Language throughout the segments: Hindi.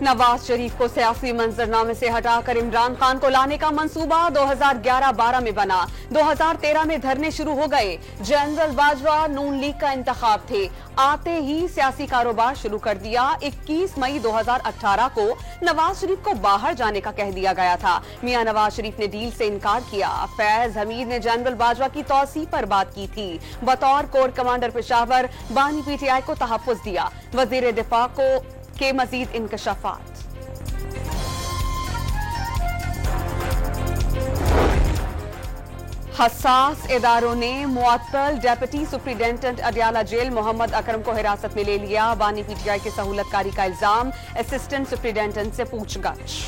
नवाज शरीफ को सियासी मंजरनामे से हटाकर इमरान खान को लाने का मंसूबा 2011-12 में बना। 2013 में धरने शुरू हो गए। जनरल बाजवा नून लीग का इंतखाब थे, आते ही सियासी कारोबार शुरू कर दिया। 21 मई 2018 को नवाज शरीफ को बाहर जाने का कह दिया गया था। मियां नवाज शरीफ ने डील से इनकार किया। फैज हमीद ने जनरल बाजवा की तौसी पर बात की थी। बतौर कोर कमांडर पेशावर बानी पीटीआई को तहफ्फुज दिया। वजीर दिफा के मजीद इंकशाफात। हसास इदारों ने मुअत्तल deputy superintendent Adiala jail Mohammad Akram को हिरासत में ले लिया। बानी पीटीआई की सहूलतकारी का इल्जाम, असिस्टेंट सुप्रिंटेंडेंट से पूछताछ।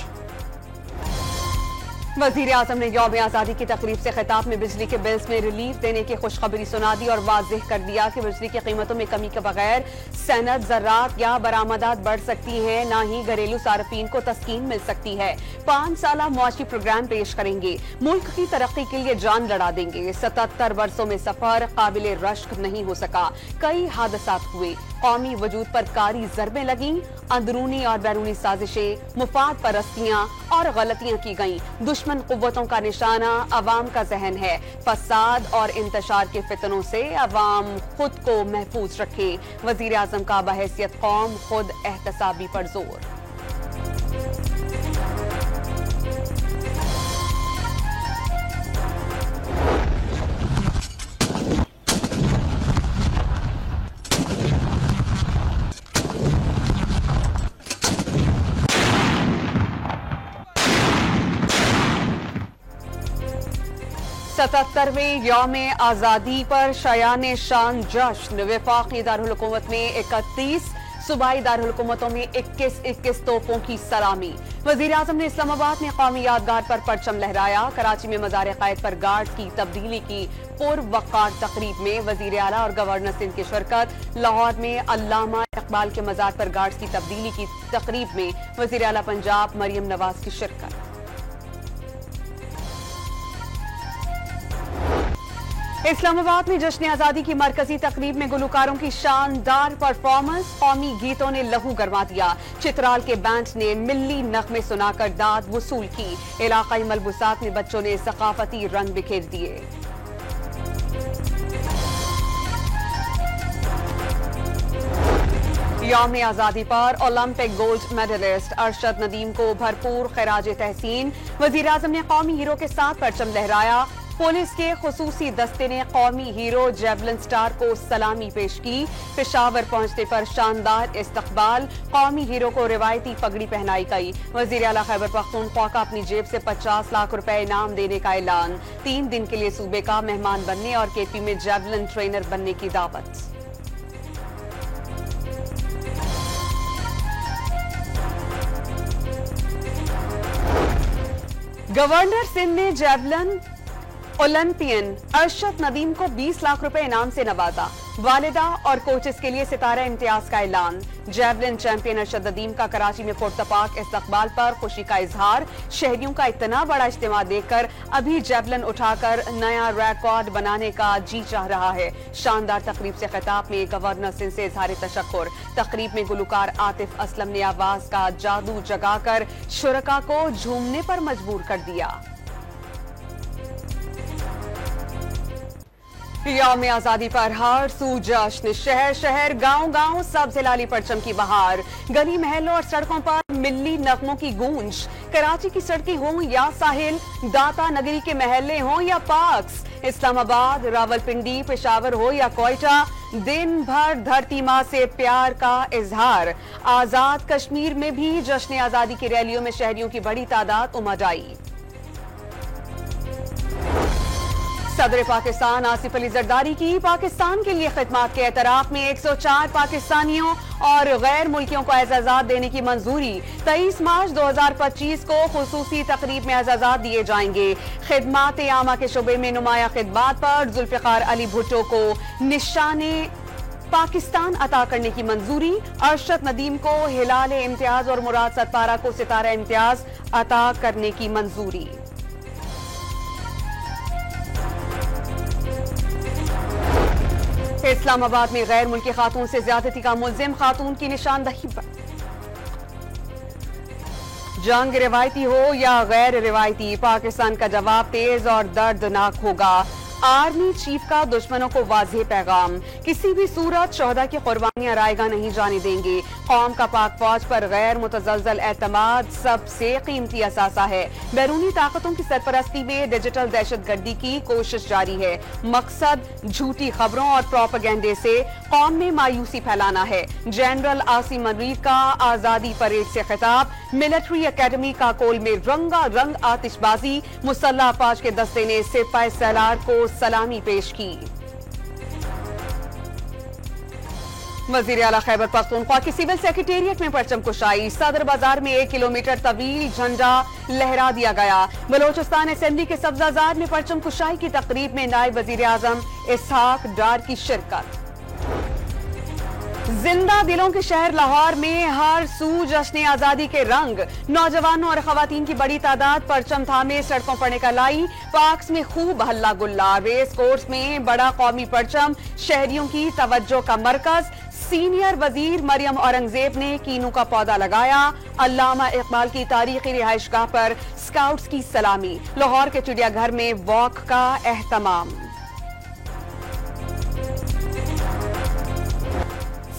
वजीर आजम ने यौम आजादी की तकरीब से खिताब में बिजली के बिल्स में रिलीफ देने की खुशखबरी सुना दी और वाज़ेह कर दिया कि बिजली की कीमतों में कमी के बगैर सनद, ज़रात या बरामदात बढ़ सकती हैं, ना ही घरेलू सार्फिन को तस्कीन मिल सकती है। 5 साला मुआशी प्रोग्राम पेश करेंगे, मुल्क की तरक्की के लिए जान लड़ा देंगे। 77 वर्षों में सफर काबिल रश्क नहीं हो सका, कई हादसात हुए, कौमी वजूद पर कारी ज़रबें लगीं, अंदरूनी और बैरूनी साजिशें, मुफाद परस्तियां और गलतियां की गईं। दुश्मन कुव्वतों का निशाना अवाम का जहन है। फसाद और इंतशार के फितनों से अवाम खुद को महफूज रखे। वजीर आजम का बहैसियत कौम खुद एहतसाबी पर जोर। सतहत्तरवें यौम आजादी पर शयान शान जश्न। वफाकी दारुल हुकूमत में 31, सूबाई दारुल हुकूमतों में 21 तोपों की सलामी। वजीर आजम ने इस्लामाबाद में कौमी यादगार पर परचम लहराया। कराची में मज़ार क़ायद पर गार्ड की तब्दीली की पुरवक़ार तकरीब में वजीर आला और गवर्नर सिंध की शिरकत। लाहौर में अल्लामा इकबाल के मज़ार पर गार्ड की तब्दीली की तकरीब में वजीर आला पंजाब मरियम नवाज की शिरकत। इस्लामाबाद में जश्न आजादी की मरकजी तकरीब में गुलकारों की शानदार परफॉर्मेंस, कौमी गीतों ने लहू गरमा दिया। चित्राल के बैंड ने मिल्ली नगमे सुनाकर दाद वसूल की। इलाकाई मलबूसात में बच्चों ने सकाफती रंग बिखेर दिए। यौम आजादी पर Olympic gold medallist Arshad Nadeem को भरपूर खिराज तहसीन। वजीर आजम ने कौमी हीरो के साथ परचम लहराया। पुलिस के खुसूसी दस्ते ने कौमी हीरो जेवलिन स्टार को सलामी पेश की। पेशावर पहुंचने पर शानदार इस्तकबाल। कौमी हीरो को रिवायती पगड़ी पहनाई गई। वजीर आला खैबर पख्तूनख्वा का अपनी जेब से 50 लाख रुपए इनाम देने का ऐलान। 3 दिन के लिए सूबे का मेहमान बनने और केपी में जेवलिन ट्रेनर बनने की दावत। गवर्नर सिंध ने जेवलिन ओलंपियन अरशद नदीम को 20 लाख रुपए इनाम से नवाजा। वालिदा और कोचेस के लिए सितारा इम्तियाज का ऐलान। जेवलिन चैंपियन अरशद नदीम का कराची में पुरतपाक इस्तकबाल पर खुशी का इजहार। शहरियों का इतना बड़ा इज्तिमा देखकर अभी जेवलिन उठाकर नया रिकॉर्ड बनाने का जी चाह रहा है। शानदार तकरीब से खिताब में गवर्नर सिंध से इजहार तशक्कुर। तकरीब में गुलकार आतिफ असलम ने आवाज का जादू जगाकर शुरका को झूमने पर मजबूर कर दिया। यौम आजादी पर हर सू जश्न, शहर शहर गांव गांव सब्ज हिलाली परचम की बहार। गली महलों और सड़कों पर मिल्ली नगमों की गूंज। कराची की सड़कें हों या साहिल, दाता नगरी के महल्ले हों या पार्क्स, इस्लामाबाद, रावलपिंडी, पेशावर हो या कोयटा, दिन भर धरती माँ से प्यार का इजहार। आजाद कश्मीर में भी जश्न आजादी की रैलियों में शहरियों की बड़ी तादाद उमड़ आई। सदर पाकिस्तान आसिफ अली जरदारी की पाकिस्तान के लिए खिदमत के एतराफ में 104 पाकिस्तानियों और गैर मुल्कियों को एजाज़ात देने की मंजूरी। 23 मार्च 2025 को खुसूसी तकरीब में एजाज़ात दिए जाएंगे। खिदमत आमा के शोबे में नुमाया खिदमत पर जुल्फ़िकार अली भुट्टो को निशाने पाकिस्तान अता करने की मंजूरी। अरशद नदीम को हिलाल इम्तियाज और मुराद सत्तारा को सितारा इम्तियाज अता करने की मंजूरी। इस्लामाबाद में गैर मुल्की खातून से ज्यादती का मुल्जिम खातून की निशानदही पर जंग रिवायती हो या गैर रिवायती, पाकिस्तान का जवाब तेज और दर्दनाक होगा। आर्मी चीफ का दुश्मनों को वाज़ेह पैगाम, किसी भी सूरत शोहदा की कुर्बानियां रायगा नहीं जाने देंगे। कौम का पाक फौज पर गैर मुतज़लज़ल एतमाद सबसे कीमती असासा है। बैरूनी ताकतों की सरपरस्ती में डिजिटल दहशतगर्दी की कोशिश जारी है। मकसद झूठी खबरों और प्रोपेगेंडे से कौम में मायूसी फैलाना है। जनरल आसिम मनरीर का आजादी परेड से खिताब, मिलिट्री अकेडमी का कोल में रंगा रंग आतिशबाजी, मुसल्लह अफवाज के दस्ते ने सिपाही सलार को सलामी पेश की। वज़ीर आला खैबर पख्तूनख्वा की सिविल सेक्रेटेरिएट में परचम कुशाई, सदर बाजार में 1 किलोमीटर तवील झंडा लहरा दिया गया। बलोचिस्तान असेंबली के सब्जाजार में परचम कुशाई की तकरीब में नायब वज़ीर आज़म इसहाक डार की शिरकत। जिंदा दिलों के शहर लाहौर में हर सू जश्न आजादी के रंग, नौजवानों और खवातीन की बड़ी तादाद परचम थामे सड़कों पर निकल आई। पार्क्स में खूब हल्ला गुल्ला, रेस कोर्स में बड़ा कौमी परचम शहरियों की तवज्जो का मरकज। सीनियर वजीर मरियम औरंगजेब ने कीनू का पौधा लगाया। अल्लामा इकबाल की तारीखी रिहाइशगाह पर स्काउट्स की सलामी। लाहौर के चिड़ियाघर में वॉक का एहतमाम।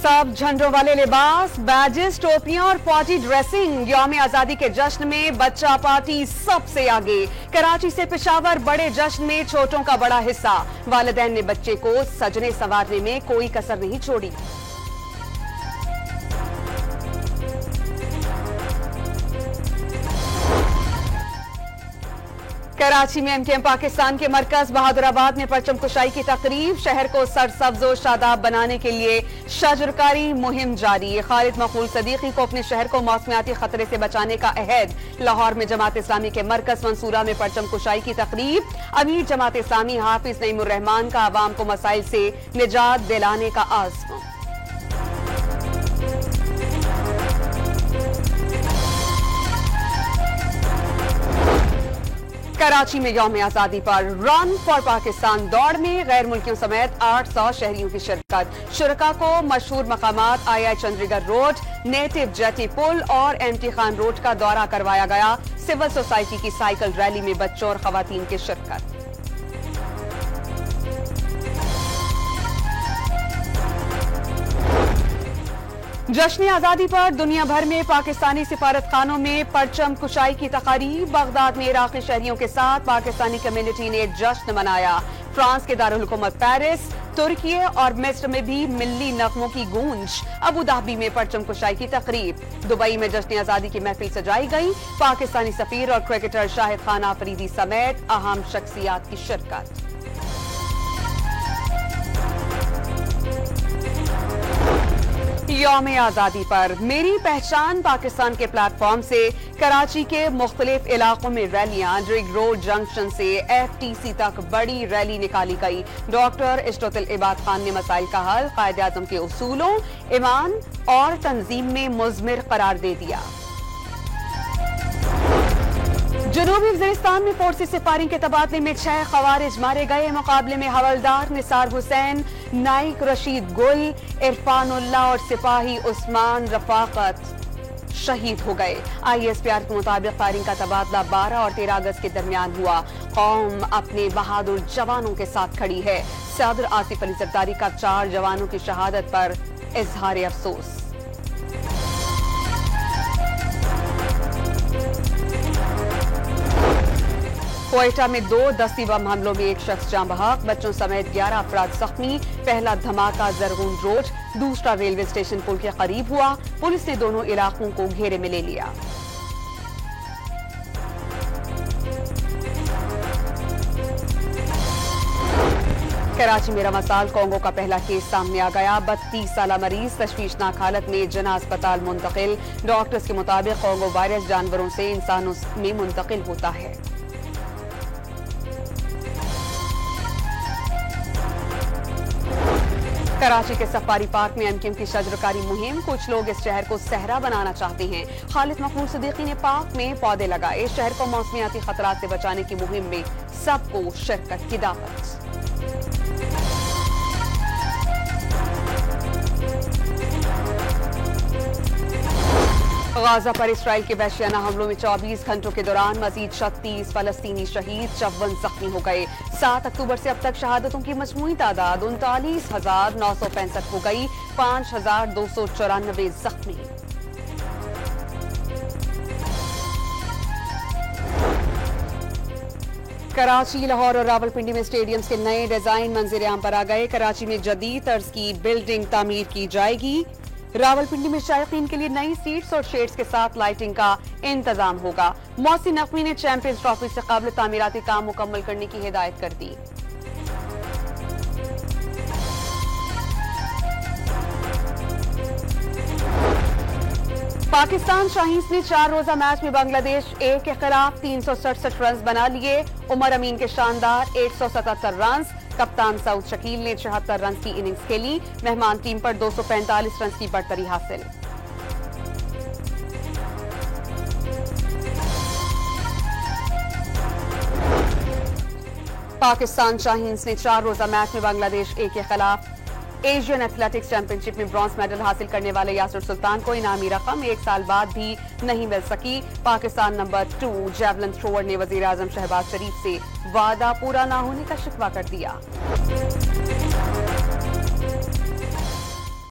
सब झंडों वाले लिबास, बैजेस, टोपियां और फौजी ड्रेसिंग, यौम आजादी के जश्न में बच्चा पार्टी सबसे आगे। कराची से पेशावर बड़े जश्न में छोटों का बड़ा हिस्सा। वालिदैन ने बच्चे को सजने संवारने में कोई कसर नहीं छोड़ी। कराची में एमकेएम पाकिस्तान के मरकज बहादुराबाद में परचम कुशाई की तकरीब, शहर को सरसब्ज और शादाब बनाने के लिए शजरकारी मुहिम जारी। खालिद मकबूल सदीकी को अपने शहर को मौसमियाती खतरे से बचाने का अहद। लाहौर में जमात इस्लामी के मरकज मंसूरा में परचम कुशाई की तकरीब, अमीर जमात इस्लामी हाफिज नईमुर रहमान का अवाम को मसाइल से निजात दिलाने का आज़्म। कराची में यौम आजादी पर रन फॉर पाकिस्तान दौड़ में गैर मुल्कियों समेत 800 शहरियों की शिरकत। शुरका को मशहूर मकामात आई चंडीगढ़ रोड, नेटिव जेटी पुल और एमटी खान रोड का दौरा करवाया गया। सिविल सोसाइटी की साइकिल रैली में बच्चों और खवातीन की शिरकत। जश्न आजादी पर दुनिया भर में पाकिस्तानी सिफारत खानों में परचम कुशाई की तकारीब। बगदाद में इराकी शहरियों के साथ पाकिस्तानी कम्युनिटी ने जश्न मनाया। फ्रांस के दारुल हुकूमत पेरिस, तुर्की और मिस्र में भी मिल्ली नगमों की गूंज। अबू धाबी में परचम कुशाई की तकरीब। दुबई में जश्न आजादी की महफिल सजाई गई। पाकिस्तानी सफीर और क्रिकेटर शाहिद खान आफरीदी समेत अहम शख्सियात की शिरकत। यौम आजादी पर मेरी पहचान पाकिस्तान के प्लेटफॉर्म से कराची के मुख्तलिफ इलाकों में रैलियां। रिंग रोड जंक्शन से FTC तक बड़ी रैली निकाली गई। डॉक्टर इशरतुल इबाद खान ने मसाइल का हल कायदे आज़म के उसूलों, ईमान और तंजीम में मुज़मिर करार दे दिया। जनूबी वज़ीरिस्तान में फोर्सेस से फायरिंग के तबादले में 6 खवारिज मारे गए। मुकाबले में हवलदार निसार हुसैन, नाइक रशीद गुल, इरफानुल्लाह और सिपाही उस्मान रफाकत शहीद हो गए। ISPR के मुताबिक फायरिंग का तबादला 12 और 13 अगस्त के दरमियान हुआ। कौम अपने बहादुर जवानों के साथ खड़ी है। सदर आसिफ अली जरदारी का 4 जवानों की शहादत पर इजहार अफसोस। क्वेटा में 2 दस्ती बम हमलों में 1 शख्स जाँ बहक, बच्चों समेत 11 अफराद जख्मी। पहला धमाका जरगुन रोड, दूसरा रेलवे स्टेशन पुल के करीब हुआ। पुलिस ने दोनों इलाकों को घेरे में ले लिया। कराची में रमासाल कोंगो का पहला केस सामने आ गया। 32 साला मरीज तशवीशनाक हालत में जना अस्पताल मुंतकिल। डॉक्टर्स के मुताबिक कोंगो वायरस जानवरों से इंसानों में मुंतकिल होता है। कराची के सफारी पार्क में एमकेएम की शजरकारी मुहिम। कुछ लोग इस शहर को सहरा बनाना चाहते हैं। खालिद मकबूल सदीकी ने पार्क में पौधे लगाए। शहर को मौसमियाती खतरात से बचाने की मुहिम में सबको शिरकत की दावत। गाजा पर इसराइल के वहशियाना हमलों में 24 घंटों के दौरान मजीद 36 फलस्तीनी शहीद, 54 जख्मी हो गए। 7 अक्टूबर से अब तक शहादतों की मजमूई तादाद 39,965 हो गई, 5,294 जख्मी। कराची, लाहौर और रावलपिंडी में स्टेडियम्स के नए डिजाइन मंजर आम पर आ गए। कराची में जदीद तर्ज की बिल्डिंग तामीर की जाएगी। रावलपिंडी में शायकीन के लिए नई सीट्स और शेड्स के साथ लाइटिंग का इंतजाम होगा। मोहसिन नकवी ने चैंपियंस ट्रॉफी से काबिल तामीराती काम मुकम्मल करने की हिदायत कर दी। पाकिस्तान शाहीन्स ने 4 रोजा मैच में बांग्लादेश ए के खिलाफ 367 रन बना लिए। उमर अमीन के शानदार 177 रन, कप्तान सऊद शकील ने 76 रन की इनिंग्स खेली। मेहमान टीम पर 245 रन की बढ़तरी हासिल। पाकिस्तान शाहीन्स ने 4 रोजा मैच में बांग्लादेश ए के खिलाफ एशियन एथलेटिक्स चैंपियनशिप में ब्रॉन्ज मेडल हासिल करने वाले यासिर सुल्तान को इनामी रकम 1 साल बाद भी नहीं मिल सकी। पाकिस्तान नंबर 2 जैवलिन थ्रोअर ने वजीर आजम शहबाज शरीफ से वादा पूरा न होने का शिकवा कर दिया।